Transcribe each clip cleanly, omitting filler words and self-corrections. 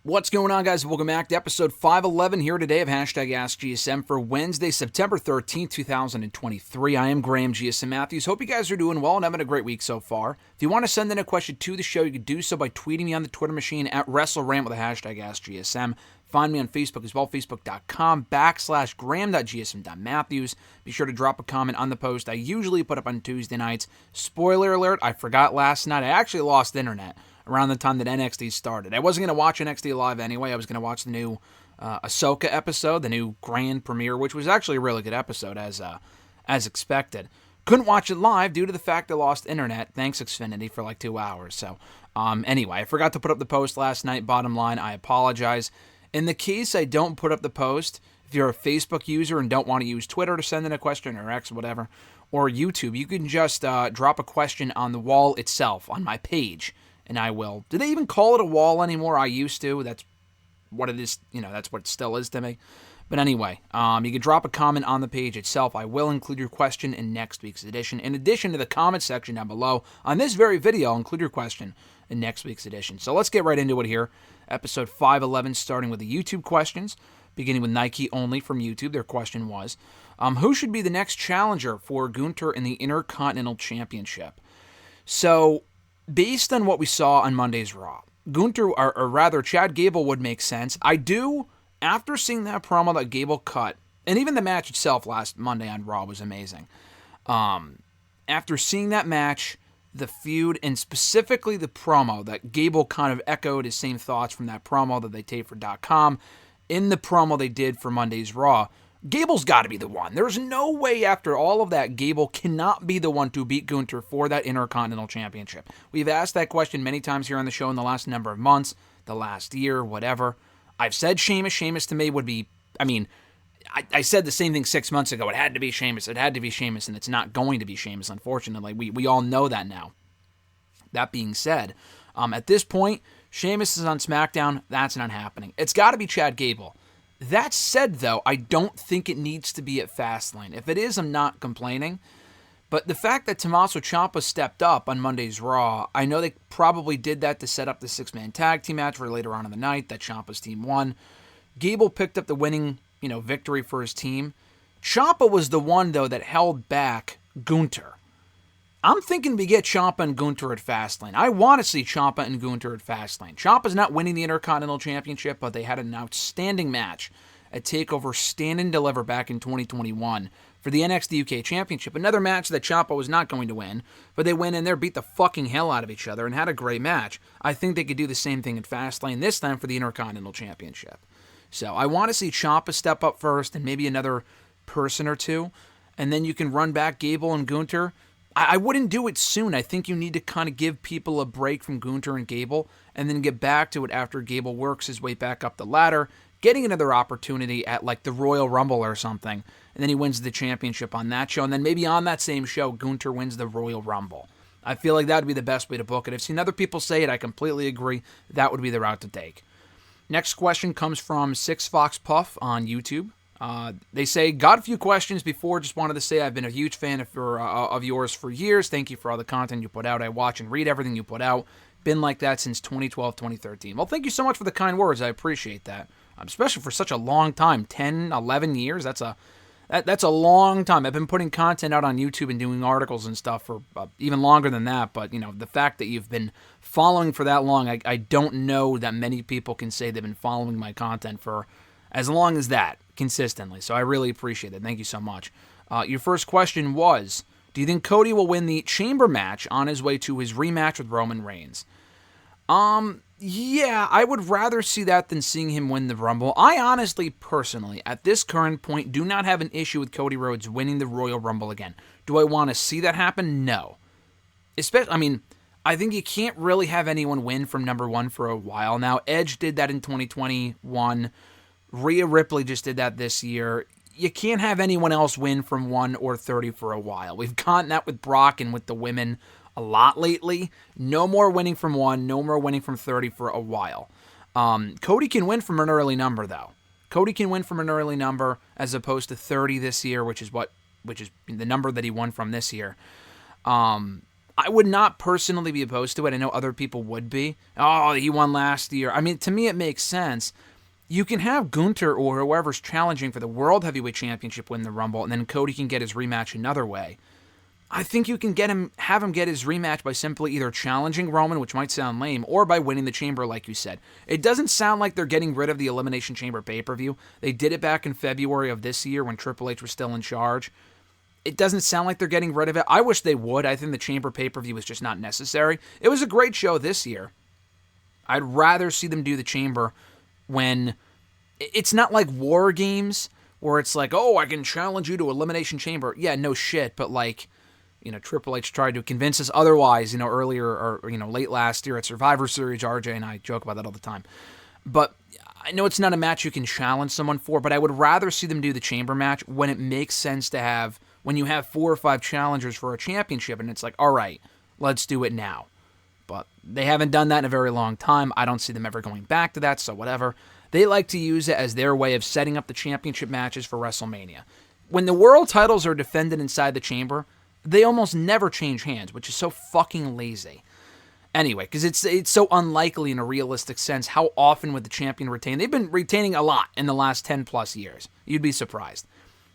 What's going on, guys? Welcome back to episode 511 here today of #AskGSM for Wednesday, September 13th, 2023. I am Graham GSM Matthews. Hope you guys are doing well and having a great week so far. If you want to send in a question to the show, you can do so by tweeting me on the Twitter machine at WrestleRant with the #AskGSM. Find me on Facebook as well, facebook.com/Graham.GSM.Matthews. Be sure to drop a comment on the post I usually put up on Tuesday nights. Spoiler alert, I forgot last night. I actually lost internet around the time that NXT started. I wasn't going to watch NXT live anyway. I was going to watch the new Ahsoka episode, the new grand premiere, which was actually a really good episode as expected. Couldn't watch it live due to the fact I lost internet. Thanks, Xfinity, for like 2 hours. So anyway, I forgot to put up the post last night. Bottom line, I apologize. In the case I don't put up the post, if you're a Facebook user and don't want to use Twitter to send in a question or X, whatever, or YouTube, you can just drop a question on the wall itself on my page. And I will. Do they even call it a wall anymore? I used to. That's what it is. That's what it still is to me. But anyway, you can drop a comment on the page itself. I will include your question in next week's edition. In addition to the comment section down below, on this very video, I'll include your question in next week's edition. So let's get right into it here. Episode 511, starting with the YouTube questions, beginning with Nike only from YouTube. Their question was, who should be the next challenger for Gunther in the Intercontinental Championship? So, based on what we saw on Monday's Raw, Gunther, or rather Chad Gable would make sense. I do, after seeing that promo that Gable cut, and even the match itself last Monday on Raw was amazing. After seeing that match, the feud, and specifically the promo that Gable kind of echoed his same thoughts from that promo that they taped for .com, in the promo they did for Monday's Raw, Gable's got to be the one. There's no way after all of that Gable cannot be the one to beat Gunther for that Intercontinental Championship. We've asked that question many times here on the show in the last number of months, the last year, whatever. I've said Sheamus. Sheamus to me would be, I said the same thing 6 months ago. It had to be Sheamus. It had to be Sheamus, and it's not going to be Sheamus, unfortunately. We all know that now. That being said, at this point, Sheamus is on SmackDown. That's not happening. It's got to be Chad Gable. That said, though, I don't think it needs to be at Fastlane. If it is, I'm not complaining. But the fact that Tommaso Ciampa stepped up on Monday's Raw, I know they probably did that to set up the six-man tag team match for later on in the night that Ciampa's team won. Gable picked up the winning, victory for his team. Ciampa was the one, though, that held back Gunther. I'm thinking we get Ciampa and Gunther at Fastlane. I want to see Ciampa and Gunther at Fastlane. Ciampa's not winning the Intercontinental Championship, but they had an outstanding match at TakeOver Stand and Deliver back in 2021 for the NXT UK Championship. Another match that Ciampa was not going to win, but they went in there, beat the fucking hell out of each other, and had a great match. I think they could do the same thing at Fastlane this time for the Intercontinental Championship. So I want to see Ciampa step up first and maybe another person or two, and then you can run back Gable and Gunther. I wouldn't do it soon. I think you need to kind of give people a break from Gunther and Gable and then get back to it after Gable works his way back up the ladder, getting another opportunity at like the Royal Rumble or something, and then he wins the championship on that show, and then maybe on that same show, Gunther wins the Royal Rumble. I feel like that would be the best way to book it. I've seen other people say it. I completely agree. That would be the route to take. Next question comes from 6FoxPuff on YouTube. They say, got a few questions before, just wanted to say I've been a huge fan of yours for years. Thank you for all the content you put out. I watch and read everything you put out. Been like that since 2012, 2013. Well, thank you so much for the kind words. I appreciate that, especially for such a long time, 10, 11 years. That's a long time. I've been putting content out on YouTube and doing articles and stuff for even longer than that, but the fact that you've been following for that long, I don't know that many people can say they've been following my content for as long as that, consistently. So I really appreciate it. Thank you so much. Your first question was, do you think Cody will win the Chamber match on his way to his rematch with Roman Reigns? Yeah, I would rather see that than seeing him win the Rumble. I honestly, personally, at this current point, do not have an issue with Cody Rhodes winning the Royal Rumble again. Do I want to see that happen? No. I think you can't really have anyone win from number one for a while now. Edge did that in 2021. Rhea Ripley just did that this year. You can't have anyone else win from 1 or 30 for a while. We've gotten that with Brock and with the women a lot lately. No more winning from 1, no more winning from 30 for a while. Cody can win from an early number, though. Cody can win from an early number as opposed to 30 this year, which is the number that he won from this year. I would not personally be opposed to it. I know other people would be. Oh, he won last year. I mean, to me, it makes sense. You can have Gunther or whoever's challenging for the World Heavyweight Championship win the Rumble, and then Cody can get his rematch another way. I think you can have him get his rematch by simply either challenging Roman, which might sound lame, or by winning the Chamber, like you said. It doesn't sound like they're getting rid of the Elimination Chamber pay-per-view. They did it back in February of this year when Triple H was still in charge. It doesn't sound like they're getting rid of it. I wish they would. I think the Chamber pay-per-view is just not necessary. It was a great show this year. I'd rather see them do the Chamber when it's not like War Games where it's like, oh, I can challenge you to Elimination Chamber. Yeah, no shit, but like, Triple H tried to convince us otherwise, earlier or, late last year at Survivor Series. RJ and I joke about that all the time. But I know it's not a match you can challenge someone for, but I would rather see them do the Chamber match when it makes sense to have, when you have 4 or 5 challengers for a championship, and it's like, all right, let's do it now. But they haven't done that in a very long time. I don't see them ever going back to that, so whatever. They like to use it as their way of setting up the championship matches for WrestleMania. When the world titles are defended inside the Chamber, they almost never change hands, which is so fucking lazy. Anyway, because it's so unlikely in a realistic sense. How often would the champion retain? They've been retaining a lot in the last 10 plus years. You'd be surprised.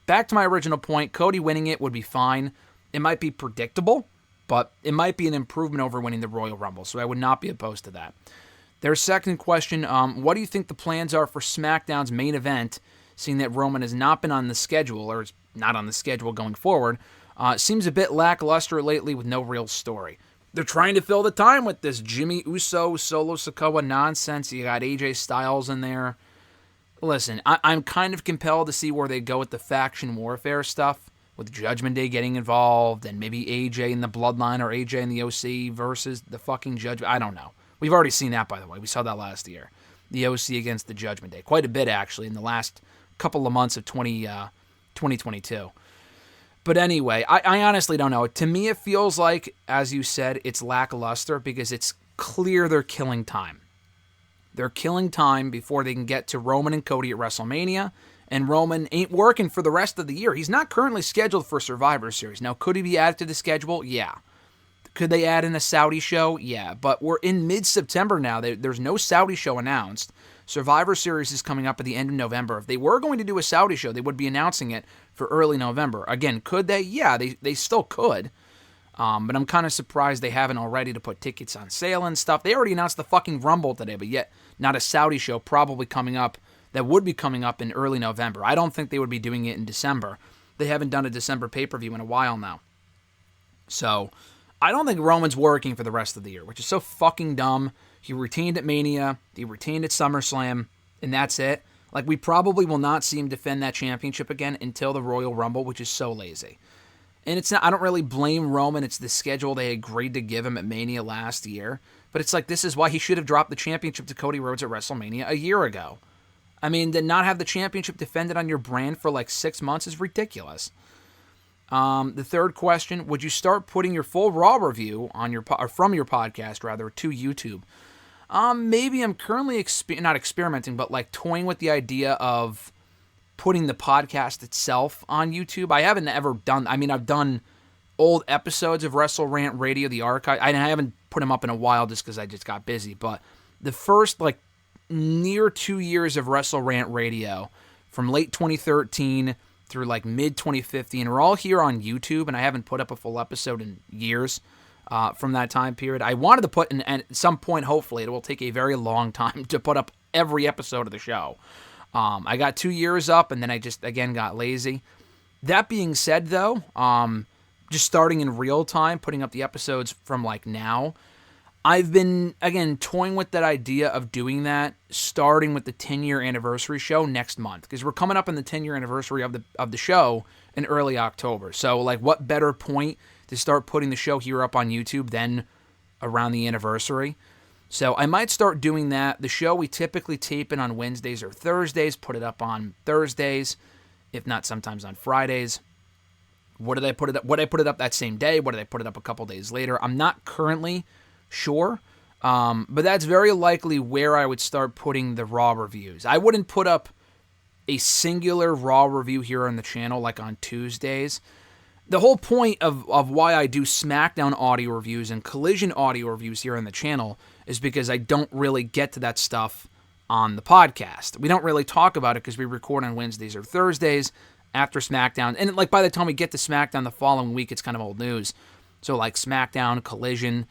Back to my original point, Cody winning it would be fine. It might be predictable, but it might be an improvement over winning the Royal Rumble, so I would not be opposed to that. Their second question, what do you think the plans are for SmackDown's main event, seeing that Roman has not been on the schedule, or is not on the schedule going forward? Seems a bit lackluster lately with no real story. They're trying to fill the time with this Jimmy Uso, Solo Sikoa nonsense. You got AJ Styles in there. Listen, I'm kind of compelled to see where they go with the faction warfare stuff, with Judgment Day getting involved, and maybe AJ in the Bloodline or AJ in the OC versus the fucking Judgment. I don't know. We've already seen that, by the way. We saw that last year. The OC against the Judgment Day. Quite a bit, actually, in the last couple of months of 2022. But anyway, I honestly don't know. To me, it feels like, as you said, it's lackluster because it's clear they're killing time. They're killing time before they can get to Roman and Cody at WrestleMania, and Roman ain't working for the rest of the year. He's not currently scheduled for Survivor Series. Now, could he be added to the schedule? Yeah. Could they add in a Saudi show? Yeah. But we're in mid-September now. There's no Saudi show announced. Survivor Series is coming up at the end of November. If they were going to do a Saudi show, they would be announcing it for early November. Again, could they? Yeah, they still could. But I'm kind of surprised they haven't already to put tickets on sale and stuff. They already announced the fucking Rumble today, but yet not a Saudi show probably coming up that would be coming up in early November. I don't think they would be doing it in December. They haven't done a December pay-per-view in a while now. So I don't think Roman's working for the rest of the year, which is so fucking dumb. He retained at Mania, he retained at SummerSlam, and that's it. Like, we probably will not see him defend that championship again until the Royal Rumble, which is so lazy. And it's not, I don't really blame Roman. It's the schedule they agreed to give him at Mania last year. But it's like, this is why he should have dropped the championship to Cody Rhodes at WrestleMania a year ago. I mean, to not have the championship defended on your brand for like 6 months is ridiculous. The third question, would you start putting your full Raw review on your or from your podcast, rather, to YouTube? Maybe I'm currently not experimenting, but like toying with the idea of putting the podcast itself on YouTube. I haven't ever done, I've done old episodes of WrestleRant Radio, the archive. I haven't put them up in a while just because I just got busy, but the first like near 2 years of WrestleRant Radio from late 2013 through like mid 2015 are all here on YouTube, and I haven't put up a full episode in years from that time period. I wanted to put, and at some point, hopefully, it will take a very long time to put up every episode of the show. I got 2 years up, and then I just, again, got lazy. That being said, though, just starting in real time, putting up the episodes from, like, now, I've been, again, toying with that idea of doing that, starting with the 10-year anniversary show next month, because we're coming up on the 10-year anniversary of the show in early October. So, like, what better point to start putting the show here up on YouTube than around the anniversary? So I might start doing that. The show, we typically tape it on Wednesdays or Thursdays, put it up on Thursdays, if not sometimes on Fridays. Would I put it up? Would I put it up that same day? Would I put it up a couple days later? I'm not currently sure, but that's very likely where I would start putting the Raw reviews. I wouldn't put up a singular Raw review here on the channel like on Tuesdays, the whole point of why I do SmackDown audio reviews and Collision audio reviews here on the channel is because I don't really get to that stuff on the podcast. We don't really talk about it because we record on Wednesdays or Thursdays after SmackDown. And like by the time we get to SmackDown the following week, it's kind of old news. So like SmackDown, Collision.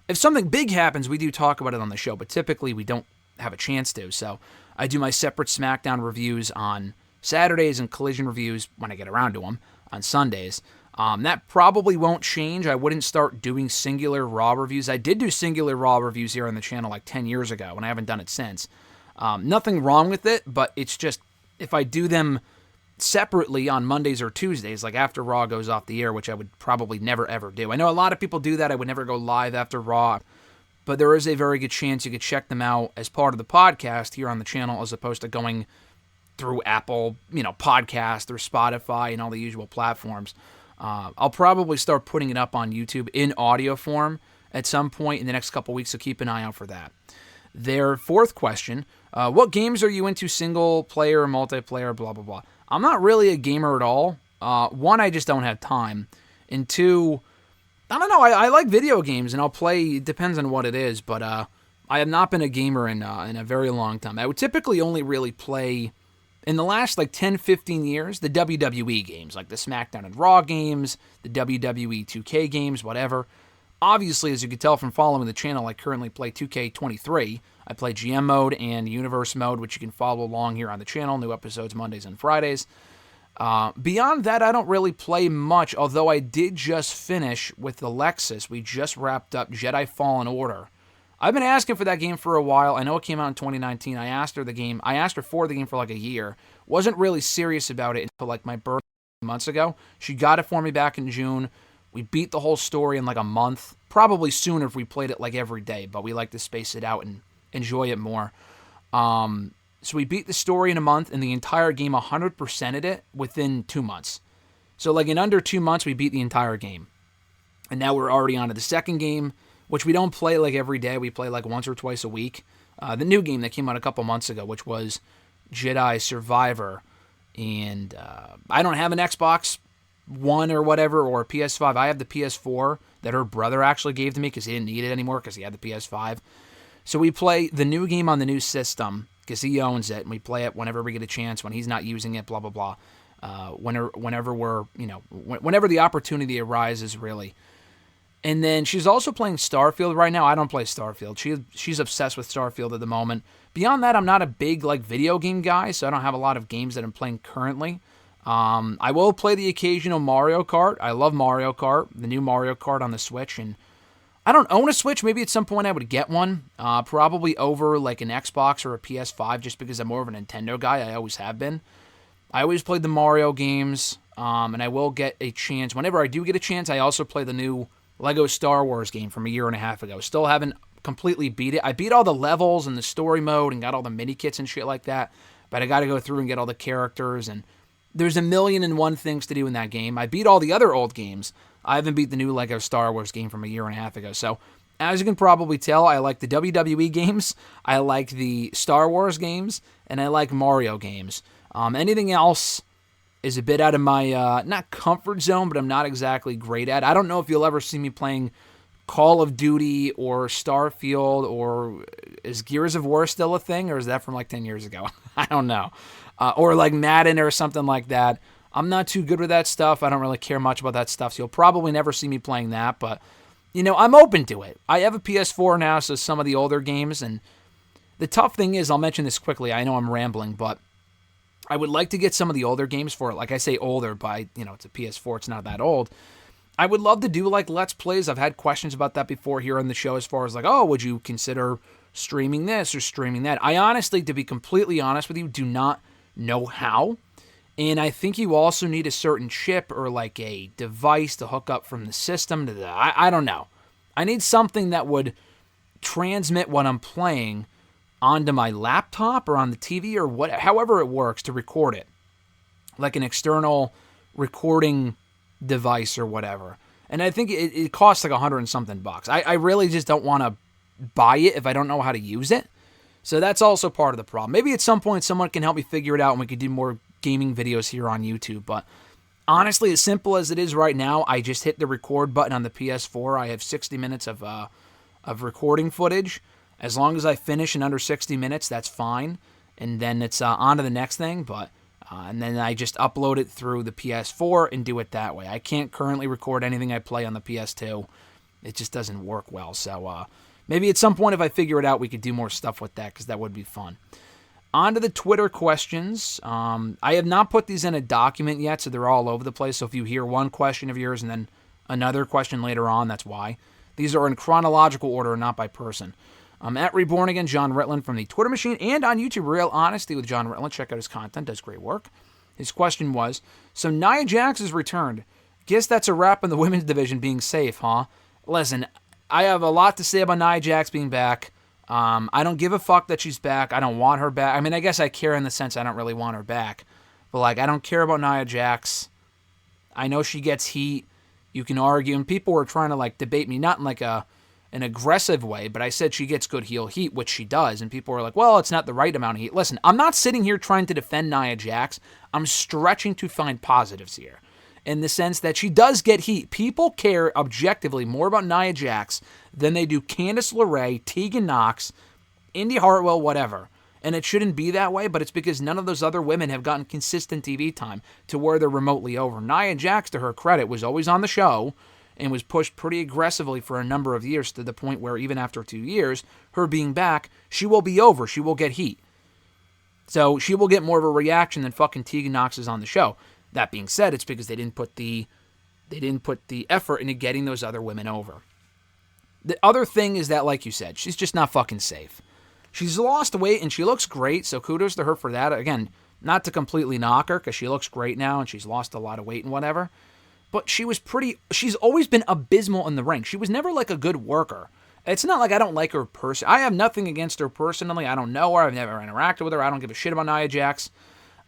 If something big happens, we do talk about it on the show, but typically we don't have a chance to. So I do my separate SmackDown reviews on Saturdays and Collision reviews when I get around to them on Sundays. That probably won't change. I wouldn't start doing singular Raw reviews. I did do singular Raw reviews here on the channel like 10 years ago, and I haven't done it since. Nothing wrong with it, but it's just if I do them separately on Mondays or Tuesdays, like after Raw goes off the air, which I would probably never ever do. I know a lot of people do that. I would never go live after Raw, but there is a very good chance you could check them out as part of the podcast here on the channel as opposed to going through Apple, Podcast or Spotify and all the usual platforms. I'll probably start putting it up on YouTube in audio form at some point in the next couple weeks, so keep an eye out for that. Their fourth question, what games are you into, single player, multiplayer, blah, blah, blah? I'm not really a gamer at all. One, I just don't have time. And two, I don't know, I like video games, and I'll play, it depends on what it is, but I have not been a gamer in a very long time. I would typically only really play, in the last 10, 15 years, the WWE games, like the SmackDown and Raw games, the WWE 2K games, whatever. Obviously, as you can tell from following the channel, I currently play 2K23. I play GM mode and Universe mode, which you can follow along here on the channel. New episodes Mondays and Fridays. Beyond that, I don't really play much, although I did just finish with Alexis. We just wrapped up Jedi Fallen Order. I've been asking for that game for a while. I know it came out in 2019. I asked her for the game for a year. Wasn't really serious about it until my birthday months ago. She got it for me back in June. We beat the whole story in a month. Probably sooner if we played it every day, but we like to space it out and enjoy it more. So we beat the story in a month, and the entire game 100%ed it within 2 months. So in under 2 months, we beat the entire game. And now we're already on to the second game, which we don't play every day. We play once or twice a week. The new game that came out a couple months ago, which was Jedi Survivor. And I don't have an Xbox One or whatever, or a PS5. I have the PS4 that her brother actually gave to me because he didn't need it anymore because he had the PS5. So we play the new game on the new system because he owns it, and we play it whenever we get a chance, when he's not using it, blah, blah, blah. Whenever we're, whenever the opportunity arises, really. And then she's also playing Starfield right now. I don't play Starfield. She's obsessed with Starfield at the moment. Beyond that, I'm not a big video game guy, so I don't have a lot of games that I'm playing currently. I will play the occasional Mario Kart. I love Mario Kart, the new Mario Kart on the Switch, and I don't own a Switch. Maybe at some point I would get one, probably over an Xbox or a PS5, just because I'm more of a Nintendo guy. I always have been. I always played the Mario games, and I will get a chance. Whenever I do get a chance, I also play the new Lego Star Wars game from a year and a half ago. Still haven't completely beat it. I beat all the levels and the story mode and got all the mini kits and shit like that, but I got to go through and get all the characters, and there's 1,000,001 things to do in that game. I beat all the other old games. I haven't beat the new Lego Star Wars game from a year and a half ago. So, as you can probably tell, I like the WWE games, I like the Star Wars games, and I like Mario games. Anything else is a bit out of my, not comfort zone, but I'm not exactly great at. I don't know if you'll ever see me playing Call of Duty or Starfield, or is Gears of War still a thing, or is that from 10 years ago? I don't know. Or Madden or something like that. I'm not too good with that stuff. I don't really care much about that stuff, so you'll probably never see me playing that, but, I'm open to it. I have a PS4 now, so some of the older games, and the tough thing is, I'll mention this quickly, I know I'm rambling, but I would like to get some of the older games for it. Like I say older, but, it's a PS4, it's not that old. I would love to do Let's Plays. I've had questions about that before here on the show as far as would you consider streaming this or streaming that? I honestly, to be completely honest with you, do not know how. And I think you also need a certain chip or a device to hook up from the system to I don't know. I need something that would transmit what I'm playing onto my laptop or on the TV or however it works to record it. Like an external recording device or whatever. And I think it costs $100 and something bucks. I really just don't want to buy it if I don't know how to use it. So that's also part of the problem. Maybe at some point someone can help me figure it out and we can do more gaming videos here on YouTube. But Honestly, as simple as it is right now, I just hit the record button on the PS4. I have 60 minutes of recording footage. As long as I finish in under 60 minutes, that's fine. And then it's on to the next thing. And then I just upload it through the PS4 and do it that way. I can't currently record anything I play on the PS2. It just doesn't work well. So maybe at some point if I figure it out, we could do more stuff with that because that would be fun. On to the Twitter questions. I have not put these in a document yet, so they're all over the place. So if you hear one question of yours and then another question later on, that's why. These are in chronological order, not by person. At Reborn Again, John Ritland from the Twitter Machine and on YouTube, Real Honesty with John Ritland. Check out his content, does great work. His question was, so Nia Jax has returned. Guess that's a wrap on the women's division being safe, huh? Listen, I have a lot to say about Nia Jax being back. I don't give a fuck that she's back. I don't want her back. I mean, I guess I care in the sense I don't really want her back. But, I don't care about Nia Jax. I know she gets heat. You can argue. And people were trying to, debate me. Not in, an aggressive way. But I said she gets good heel heat, which she does. And people were like, well, it's not the right amount of heat. Listen, I'm not sitting here trying to defend Nia Jax. I'm stretching to find positives here. In the sense that she does get heat. People care objectively more about Nia Jax than they do Candice LeRae, Tegan Nox, Indy Hartwell, whatever. And it shouldn't be that way, but it's because none of those other women have gotten consistent TV time to where they're remotely over. Nia Jax, to her credit, was always on the show and was pushed pretty aggressively for a number of years to the point where even after 2 years, her being back, she will be over. She will get heat. So she will get more of a reaction than fucking Tegan Nox is on the show. That being said, it's because they didn't put the effort into getting those other women over. The other thing is that, like you said, she's just not fucking safe. She's lost weight and she looks great, so kudos to her for that. Again, not to completely knock her because she looks great now and she's lost a lot of weight and whatever. But she's always been abysmal in the ring. She was never a good worker. It's not like I don't like her I have nothing against her personally. I don't know her. I've never interacted with her. I don't give a shit about Nia Jax.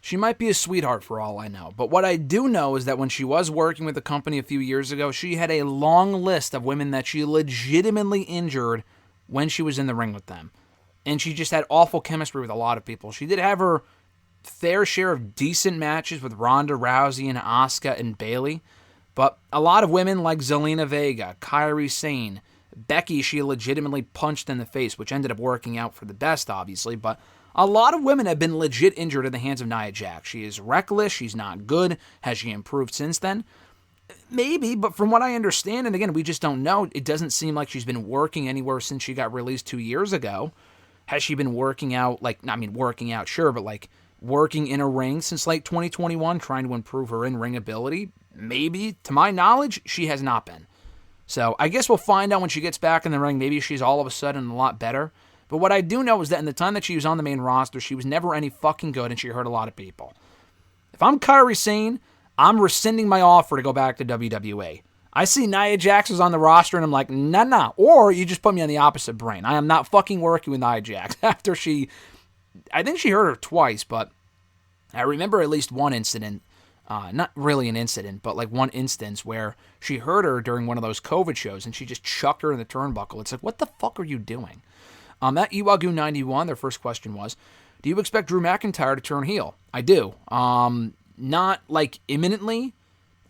She might be a sweetheart for all I know. But what I do know is that when she was working with the company a few years ago, she had a long list of women that she legitimately injured when she was in the ring with them. And she just had awful chemistry with a lot of people. She did have her fair share of decent matches with Ronda Rousey and Asuka and Bayley. But a lot of women like Zelina Vega, Kairi Sane, Becky, she legitimately punched in the face, which ended up working out for the best, obviously. But a lot of women have been legit injured in the hands of Nia Jax. She is reckless. She's not good. Has she improved since then? Maybe, but from what I understand, and again, we just don't know, it doesn't seem like she's been working anywhere since she got released 2 years ago. Has she been working out, working out, sure, but working in a ring since 2021, trying to improve her in-ring ability? Maybe. To my knowledge, she has not been. So I guess we'll find out when she gets back in the ring. Maybe she's all of a sudden a lot better. But what I do know is that in the time that she was on the main roster, she was never any fucking good and she hurt a lot of people. If I'm Kairi Sane, I'm rescinding my offer to go back to WWE. I see Nia Jax is on the roster and I'm like, nah. Or you just put me on the opposite brain. I am not fucking working with Nia Jax after I think she hurt her twice, but I remember at least one incident, not really an incident, but one instance where she hurt her during one of those COVID shows and she just chucked her in the turnbuckle. It's like, what the fuck are you doing? At Iwagu91, their first question was, do you expect Drew McIntyre to turn heel? I do. Not imminently.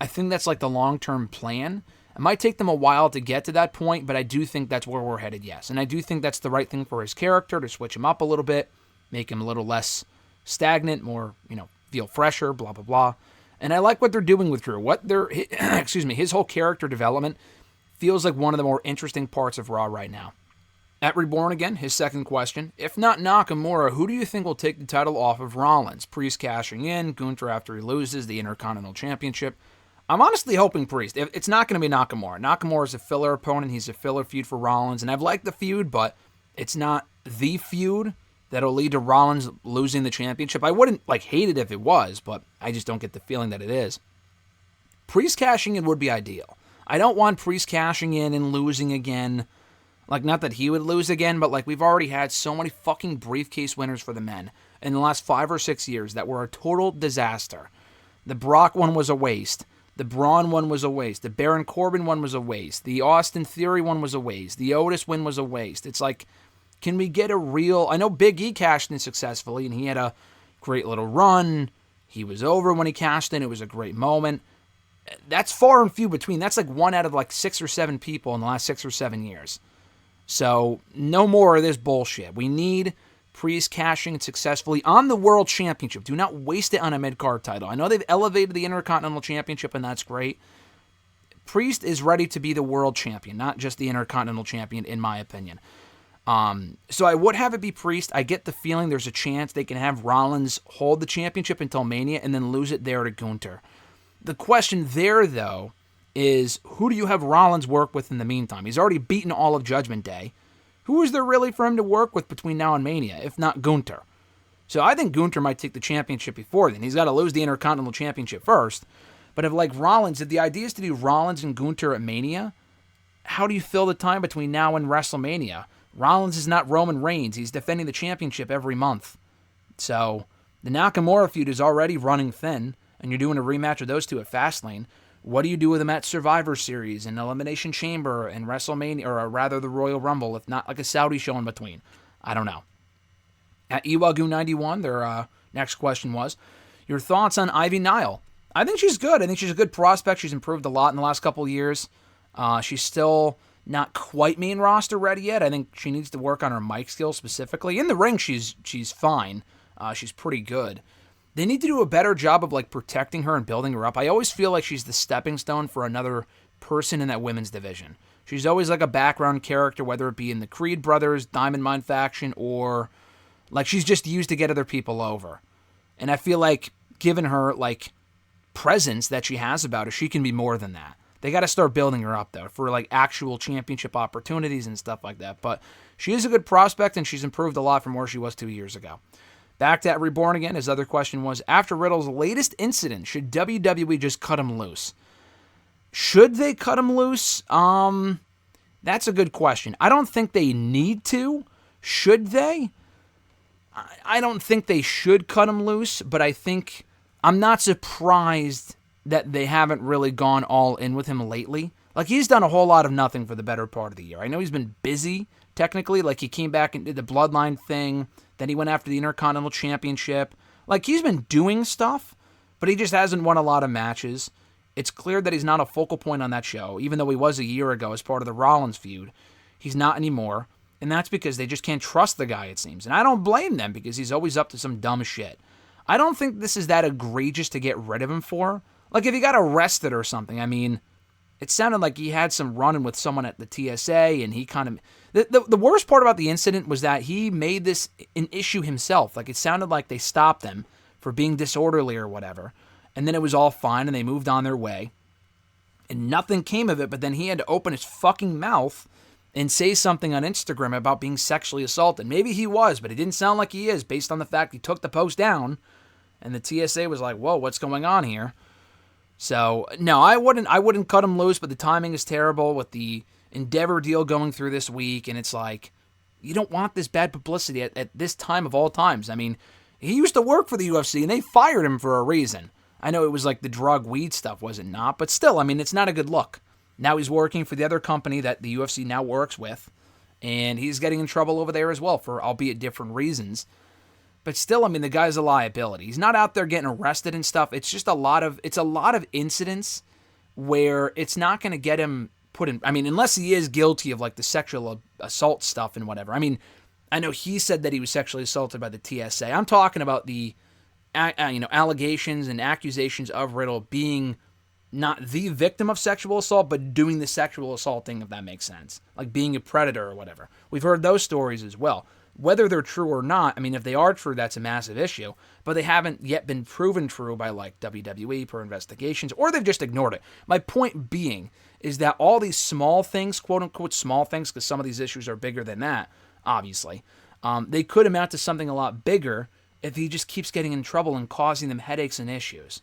I think that's the long-term plan. It might take them a while to get to that point, but I do think that's where we're headed, yes. And I do think that's the right thing for his character, to switch him up a little bit, make him a little less stagnant, more, feel fresher, blah, blah, blah. And I like what they're doing with Drew. His whole character development feels like one of the more interesting parts of Raw right now. At Reborn Again, his second question, if not Nakamura, who do you think will take the title off of Rollins? Priest cashing in, Gunther after he loses the Intercontinental Championship. I'm honestly hoping Priest. It's not going to be Nakamura. Nakamura is a filler opponent. He's a filler feud for Rollins, and I've liked the feud, but it's not the feud that'll lead to Rollins losing the championship. I wouldn't hate it if it was, but I just don't get the feeling that it is. Priest cashing in would be ideal. I don't want Priest cashing in and losing again. Not that he would lose again, but we've already had so many fucking briefcase winners for the men in the last 5 or 6 years that were a total disaster. The Brock one was a waste. The Braun one was a waste. The Baron Corbin one was a waste. The Austin Theory one was a waste. The Otis win was a waste. It's can we get a real... I know Big E cashed in successfully, and he had a great little run. He was over when he cashed in. It was a great moment. That's far and few between. That's like 1 out of like 6 or 7 people in the last 6 or 7 years. So no more of this bullshit. We need Priest cashing successfully on the World Championship. Do not waste it on a mid-card title. I know they've elevated the Intercontinental Championship, and that's great. Priest is ready to be the World Champion, not just the Intercontinental Champion, in my opinion. So I would have it be Priest. I get the feeling there's a chance they can have Rollins hold the championship until Mania and then lose it there to Gunther. The question there, though, is who do you have Rollins work with in the meantime? He's already beaten all of Judgment Day. Who is there really for him to work with between now and Mania, if not Gunther? So I think Gunther might take the championship before then. He's got to lose the Intercontinental Championship first. But if, like Rollins, if the idea is to do Rollins and Gunther at Mania, how do you fill the time between now and WrestleMania? Rollins is not Roman Reigns. He's defending the championship every month. So the Nakamura feud is already running thin, and you're doing a rematch of those two at Fastlane. What do you do with them at Survivor Series and Elimination Chamber and WrestleMania, or rather the Royal Rumble, if not like a Saudi show in between? I don't know. At Iwagu91, their next question was, your thoughts on Ivy Nile? I think she's good. I think she's a good prospect. She's improved a lot in the last couple of years. She's still not quite main roster ready yet. I think she needs to work on her mic skills specifically. In the ring, she's fine. She's pretty good. They need to do a better job of like protecting her and building her up. I always feel like she's the stepping stone for another person in that women's division. She's always like a background character, whether it be in the Creed Brothers, Diamond Mine faction, or like she's just used to get other people over. And I feel like given her like presence that she has about her, she can be more than that. They got to start building her up, though, for like actual championship opportunities and stuff like that. But she is a good prospect, and she's improved a lot from where she was 2 years ago. Back to that Reborn again, his other question was, after Riddle's latest incident, should WWE just cut him loose? Should they cut him loose? That's a good question. I don't think they need to. Should they? I don't think they should cut him loose, but I think I'm not surprised that they haven't really gone all in with him lately. Like, he's done a whole lot of nothing for the better part of the year. I know he's been busy, technically. Like, he came back and did the Bloodline thing. Then he went after the Intercontinental Championship. Like, he's been doing stuff, but he just hasn't won a lot of matches. It's clear that he's not a focal point on that show, even though he was a year ago as part of the Rollins feud. He's not anymore, and that's because they just can't trust the guy, it seems. And I don't blame them, because he's always up to some dumb shit. I don't think this is that egregious to get rid of him for. Like, if he got arrested or something, I mean, it sounded like he had some run-in with someone at the TSA, and he kind of... The worst part about the incident was that he made this an issue himself. Like, it sounded like they stopped him for being disorderly or whatever, and then it was all fine, and they moved on their way, and nothing came of it, but then he had to open his fucking mouth and say something on Instagram about being sexually assaulted. Maybe he was, but it didn't sound like he is, based on the fact he took the post down, and the TSA was like, whoa, what's going on here? So, no, I wouldn't cut him loose, but the timing is terrible with the Endeavor deal going through this week, and it's like, you don't want this bad publicity at this time of all times. I mean, he used to work for the UFC, and they fired him for a reason. I know it was like the drug weed stuff, was it not? But still, I mean, it's not a good look. Now he's working for the other company that the UFC now works with, and he's getting in trouble over there as well for albeit different reasons. But still, I mean, the guy's a liability. He's not out there getting arrested and stuff. It's just a lot of incidents where it's not going to get him put in. I mean, unless he is guilty of like the sexual assault stuff and whatever. I mean, I know he said that he was sexually assaulted by the TSA. I'm talking about the allegations and accusations of Riddle being not the victim of sexual assault, but doing the sexual assaulting, if that makes sense. Like being a predator or whatever. We've heard those stories as well. Whether they're true or not, I mean, if they are true, that's a massive issue. But they haven't yet been proven true by, like, WWE per investigations, or they've just ignored it. My point being is that all these small things, quote-unquote small things, because some of these issues are bigger than that, obviously, they could amount to something a lot bigger if he just keeps getting in trouble and causing them headaches and issues.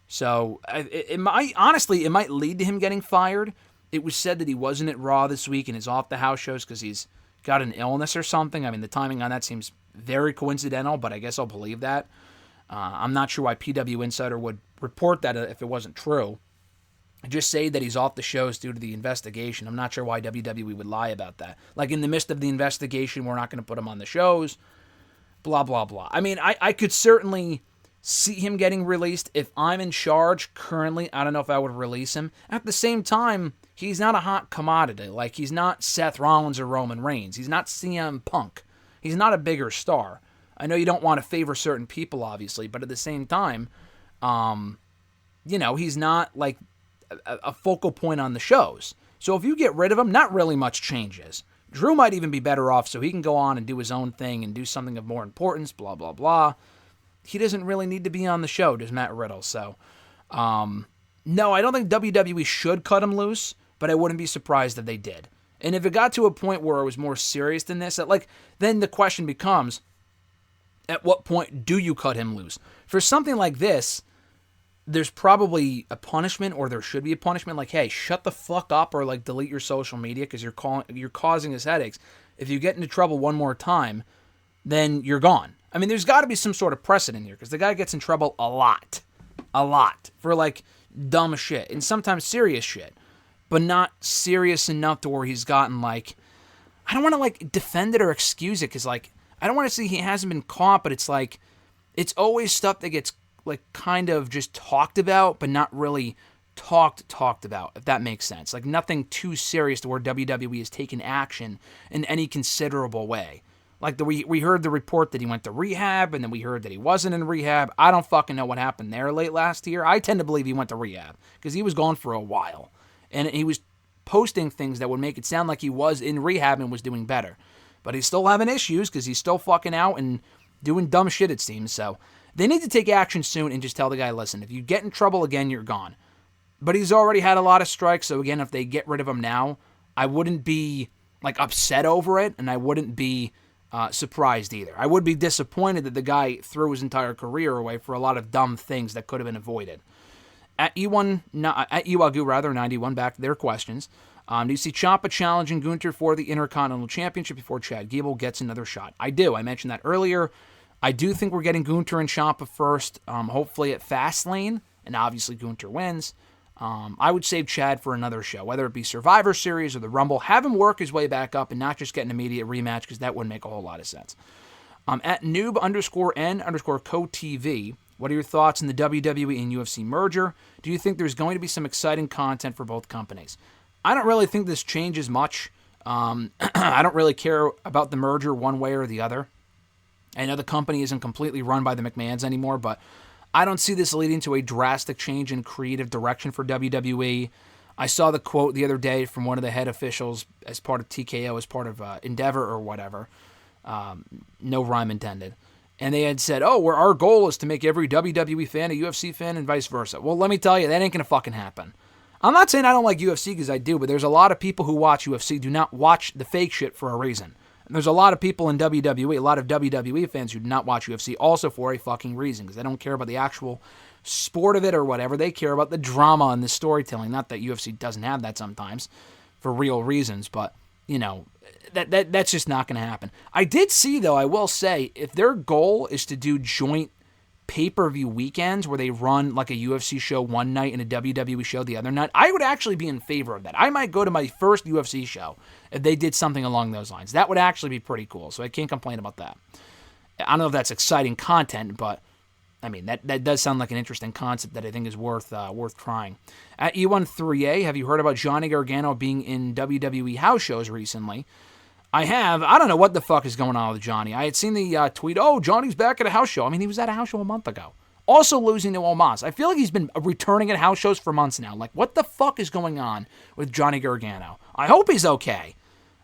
So, it might lead to him getting fired. It was said that he wasn't at Raw this week and is off the house shows because he's got an illness or something. I mean, the timing on that seems very coincidental, but I guess I'll believe that. I'm not sure why PW Insider would report that if it wasn't true. Just say that he's off the shows due to the investigation. I'm not sure why WWE would lie about that. Like, in the midst of the investigation, we're not going to put him on the shows, blah, blah, blah. I mean, I could certainly see him getting released. If I'm in charge currently, I don't know if I would release him. At the same time, he's not a hot commodity. Like, he's not Seth Rollins or Roman Reigns. He's not CM Punk. He's not a bigger star. I know you don't want to favor certain people, obviously, but at the same time, he's not like a focal point on the shows. So if you get rid of him, not really much changes. Drew might even be better off so he can go on and do his own thing and do something of more importance, blah, blah, blah. He doesn't really need to be on the show, does Matt Riddle. So, no, I don't think WWE should cut him loose, but I wouldn't be surprised if they did. And if it got to a point where it was more serious than this, then the question becomes, at what point do you cut him loose? For something like this, there's probably a punishment, or there should be a punishment, like, hey, shut the fuck up, or like delete your social media because you're causing us headaches. If you get into trouble one more time, then you're gone. I mean, there's got to be some sort of precedent here, because the guy gets in trouble a lot, for like dumb shit, and sometimes serious shit, but not serious enough to where he's gotten like, I don't want to like defend it or excuse it, because like, I don't want to say he hasn't been caught, but it's like, it's always stuff that gets like kind of just talked about, but not really talked about, if that makes sense. Like nothing too serious to where WWE has taken action in any considerable way. Like we heard the report that he went to rehab, and then we heard that he wasn't in rehab. I don't fucking know what happened there late last year. I tend to believe he went to rehab because he was gone for a while, and he was posting things that would make it sound like he was in rehab and was doing better. But he's still having issues because he's still fucking out and doing dumb shit, it seems. So they need to take action soon and just tell the guy, listen, if you get in trouble again, you're gone. But he's already had a lot of strikes, so again, if they get rid of him now, I wouldn't be like upset over it, and I wouldn't be surprised either. I would be disappointed that the guy threw his entire career away for a lot of dumb things that could have been avoided. At Iwagu 91, back to their questions. Do you see Ciampa challenging Gunther for the Intercontinental Championship before Chad Gable gets another shot? I do. I mentioned that earlier. I do think we're getting Gunther and Ciampa first, hopefully at Fastlane, and obviously Gunther wins. I would save Chad for another show, whether it be Survivor Series or the Rumble. Have him work his way back up and not just get an immediate rematch, because that wouldn't make a whole lot of sense. At noob_n_co-TV, what are your thoughts on the WWE and UFC merger? Do you think there's going to be some exciting content for both companies? I don't really think this changes much. I don't really care about the merger one way or the other. I know the company isn't completely run by the McMahons anymore, but I don't see this leading to a drastic change in creative direction for WWE. I saw the quote the other day from one of the head officials as part of TKO, as part of Endeavor or whatever. No rhyme intended. And they had said, our goal is to make every WWE fan a UFC fan and vice versa. Well, let me tell you, that ain't going to fucking happen. I'm not saying I don't like UFC, because I do, but there's a lot of people who watch UFC do not watch the fake shit for a reason. And there's a lot of people in WWE, a lot of WWE fans who do not watch UFC also for a fucking reason, because they don't care about the actual sport of it or whatever. They care about the drama and the storytelling. Not that UFC doesn't have that sometimes for real reasons, but, that's just not going to happen. I did see, though, I will say, if their goal is to do joint pay-per-view weekends where they run like a UFC show one night and a WWE show the other night, I would actually be in favor of that. I might go to my first UFC show if they did something along those lines. That would actually be pretty cool, so I can't complain about that. I don't know if that's exciting content, but I mean, that does sound like an interesting concept that I think is worth trying. At E13A, have you heard about Johnny Gargano being in WWE house shows recently? I have. I don't know what the fuck is going on with Johnny. I had seen the tweet, Johnny's back at a house show. I mean, he was at a house show a month ago. Also losing to Omos. I feel like he's been returning at house shows for months now. Like, what the fuck is going on with Johnny Gargano? I hope he's okay.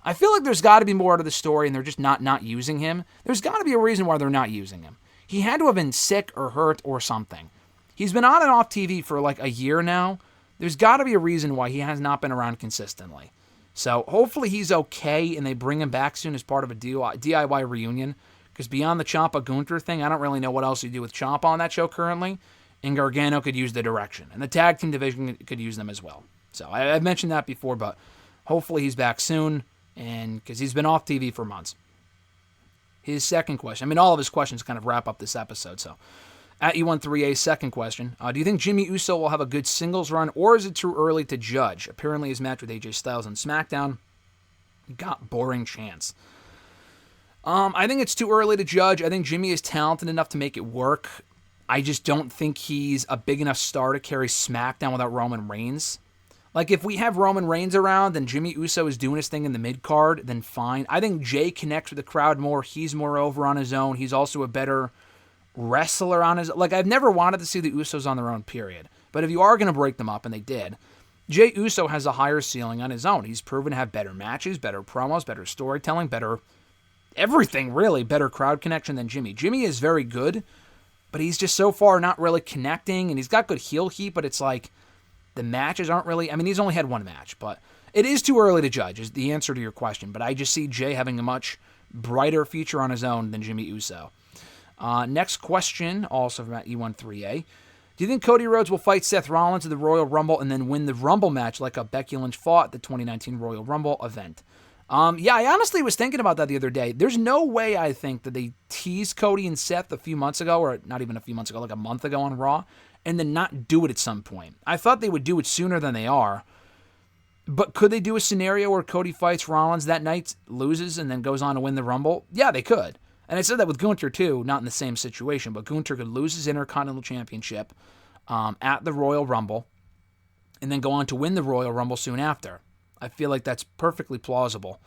I feel like there's got to be more to the story, and they're just not using him. There's got to be a reason why they're not using him. He had to have been sick or hurt or something. He's been on and off TV for like a year now. There's got to be a reason why he has not been around consistently. So hopefully he's okay and they bring him back soon as part of a DIY reunion. Because beyond the Ciampa Gunther thing, I don't really know what else you do with Ciampa on that show currently. And Gargano could use the direction. And the tag team division could use them as well. So I've mentioned that before, but hopefully he's back soon. And because he's been off TV for months. His second question. I mean, all of his questions kind of wrap up this episode. So at E13A, second question. Do you think Jimmy Uso will have a good singles run, or is it too early to judge? Apparently his match with AJ Styles on SmackDown got boring chance. I think it's too early to judge. I think Jimmy is talented enough to make it work. I just don't think he's a big enough star to carry SmackDown without Roman Reigns. Like, if we have Roman Reigns around, then Jimmy Uso is doing his thing in the mid-card, then fine. I think Jay connects with the crowd more. He's more over on his own. He's also a better wrestler on his... Like, I've never wanted to see the Usos on their own, period. But if you are going to break them up, and they did, Jay Uso has a higher ceiling on his own. He's proven to have better matches, better promos, better storytelling, better everything, really. Better crowd connection than Jimmy. Jimmy is very good, but he's just so far not really connecting, and he's got good heel heat, but it's like... The matches aren't really... I mean, he's only had one match, but it is too early to judge, is the answer to your question. But I just see Jay having a much brighter future on his own than Jimmy Uso. Next question, also from E13A. Do you think Cody Rhodes will fight Seth Rollins at the Royal Rumble and then win the Rumble match like a Becky Lynch fought at the 2019 Royal Rumble event? Yeah, I honestly was thinking about that the other day. There's no way I think that they teased Cody and Seth a few months ago, or not even a few months ago, like a month ago on Raw, and then not do it at some point. I thought they would do it sooner than they are. But could they do a scenario where Cody fights Rollins that night, loses, and then goes on to win the Rumble? Yeah, they could. And I said that with Gunther too, not in the same situation, but Gunther could lose his Intercontinental Championship at the Royal Rumble and then go on to win the Royal Rumble soon after. I feel like that's perfectly plausible.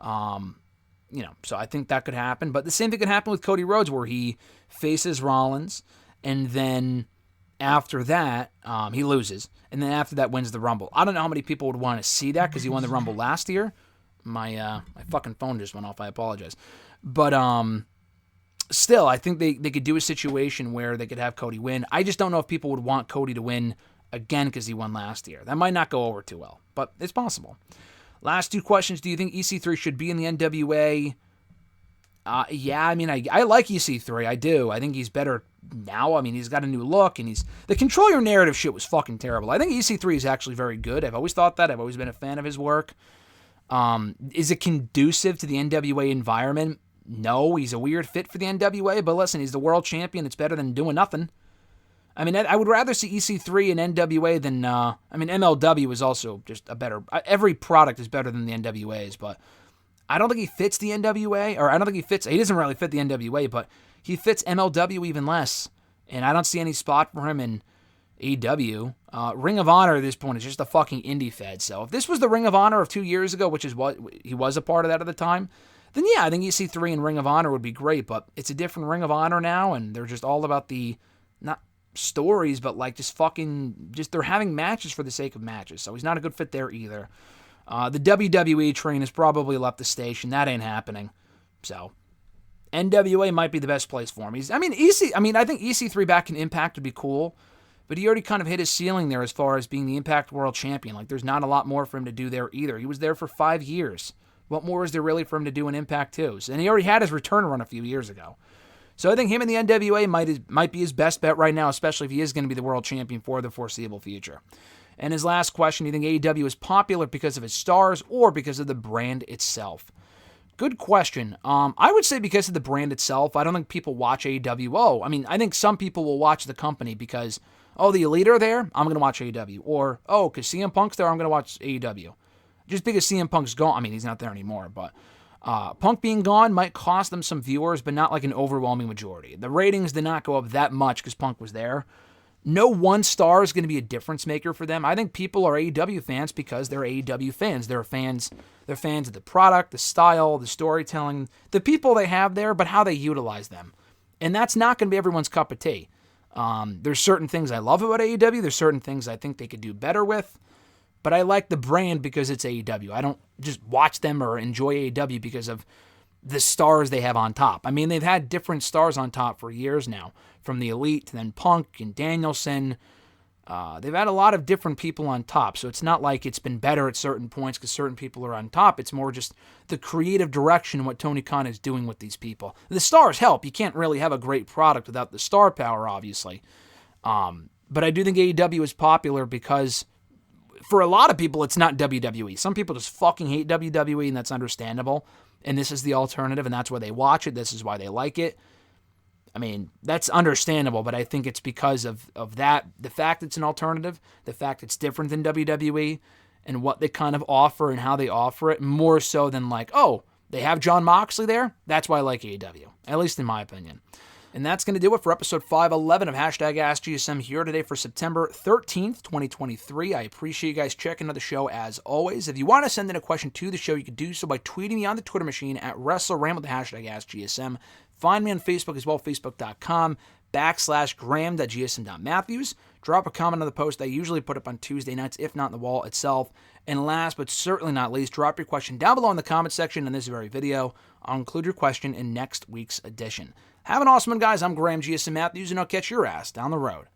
So I think that could happen. But the same thing could happen with Cody Rhodes, where he faces Rollins, and then after that, he loses. And then after that, wins the Rumble. I don't know how many people would want to see that, because he won the Rumble last year. My fucking phone just went off. I apologize. But still, I think they could do a situation where they could have Cody win. I just don't know if people would want Cody to win again because he won last year. That might not go over too well, but it's possible. Last two questions. Do you think EC3 should be in the NWA? Yeah, I mean, I like EC3. I do. I think he's better now. I mean, he's got a new look, and the Control Your Narrative shit was fucking terrible. I think EC3 is actually very good. I've always thought that. I've always been a fan of his work. Is it conducive to the NWA environment? No, he's a weird fit for the NWA, but listen, he's the world champion. It's better than doing nothing. I mean, I would rather see EC3 and NWA than, MLW is also just a better, every product is better than the NWA's, but I don't think he fits the NWA, or I don't think he doesn't really fit the NWA, but he fits MLW even less, and I don't see any spot for him in AEW. Ring of Honor at this point is just a fucking indie fed, so if this was the Ring of Honor of 2 years ago, which is what he was a part of that at the time, then yeah, I think EC3 and Ring of Honor would be great, but it's a different Ring of Honor now, and they're just all about the, not stories, but like they're having matches for the sake of matches, so he's not a good fit there either. The WWE train has probably left the station. That ain't happening. So NWA might be the best place for him. I think EC3 back in Impact would be cool, but he already kind of hit his ceiling there as far as being the Impact World Champion. Like, there's not a lot more for him to do there either. He was there for 5 years. What more is there really for him to do in Impact 2? And he already had his return run a few years ago. So I think him in the NWA might be his best bet right now, especially if he is going to be the world champion for the foreseeable future. And his last question, do you think AEW is popular because of its stars or because of the brand itself? Good question. I would say because of the brand itself. I don't think people watch AEW. I think some people will watch the company because, the Elite are there, I'm going to watch AEW. Or, because CM Punk's there, I'm going to watch AEW. Just because CM Punk's gone. He's not there anymore, but Punk being gone might cost them some viewers, but not like an overwhelming majority. The ratings did not go up that much because Punk was there. No one star is going to be a difference maker for them. I think people are AEW fans because they're AEW fans. They're fans of the product, the style, the storytelling, the people they have there, but how they utilize them. And that's not going to be everyone's cup of tea. There's certain things I love about AEW. There's certain things I think they could do better with. But I like the brand because it's AEW. I don't just watch them or enjoy AEW because of the stars they have on top. They've had different stars on top for years now, from the Elite to then Punk and Danielson. They've had a lot of different people on top, so it's not like it's been better at certain points because certain people are on top. It's more just the creative direction, what Tony Khan is doing with these people. The stars help. You can't really have a great product without the star power, obviously. But I do think AEW is popular because for a lot of people, it's not WWE. Some people just fucking hate WWE, and that's understandable. And this is the alternative, and that's why they watch it. This is why they like it. That's understandable, but I think it's because of that, the fact it's an alternative, the fact it's different than WWE, and what they kind of offer and how they offer it, more so than like, they have Jon Moxley there? That's why I like AEW, at least in my opinion. And that's going to do it for episode 511 of #AskGSM here today for September 13th, 2023. I appreciate you guys checking out the show as always. If you want to send in a question to the show, you can do so by tweeting me on the Twitter machine at WrestleRant with the #AskGSM. Find me on Facebook as well, facebook.com/Graham.gsm.Matthews. Drop a comment on the post I usually put up on Tuesday nights, if not in the wall itself. And last but certainly not least, drop your question down below in the comment section in this very video. I'll include your question in next week's edition. Have an awesome one, guys. I'm Graham GSM Matthews, and I'll catch your ass down the road.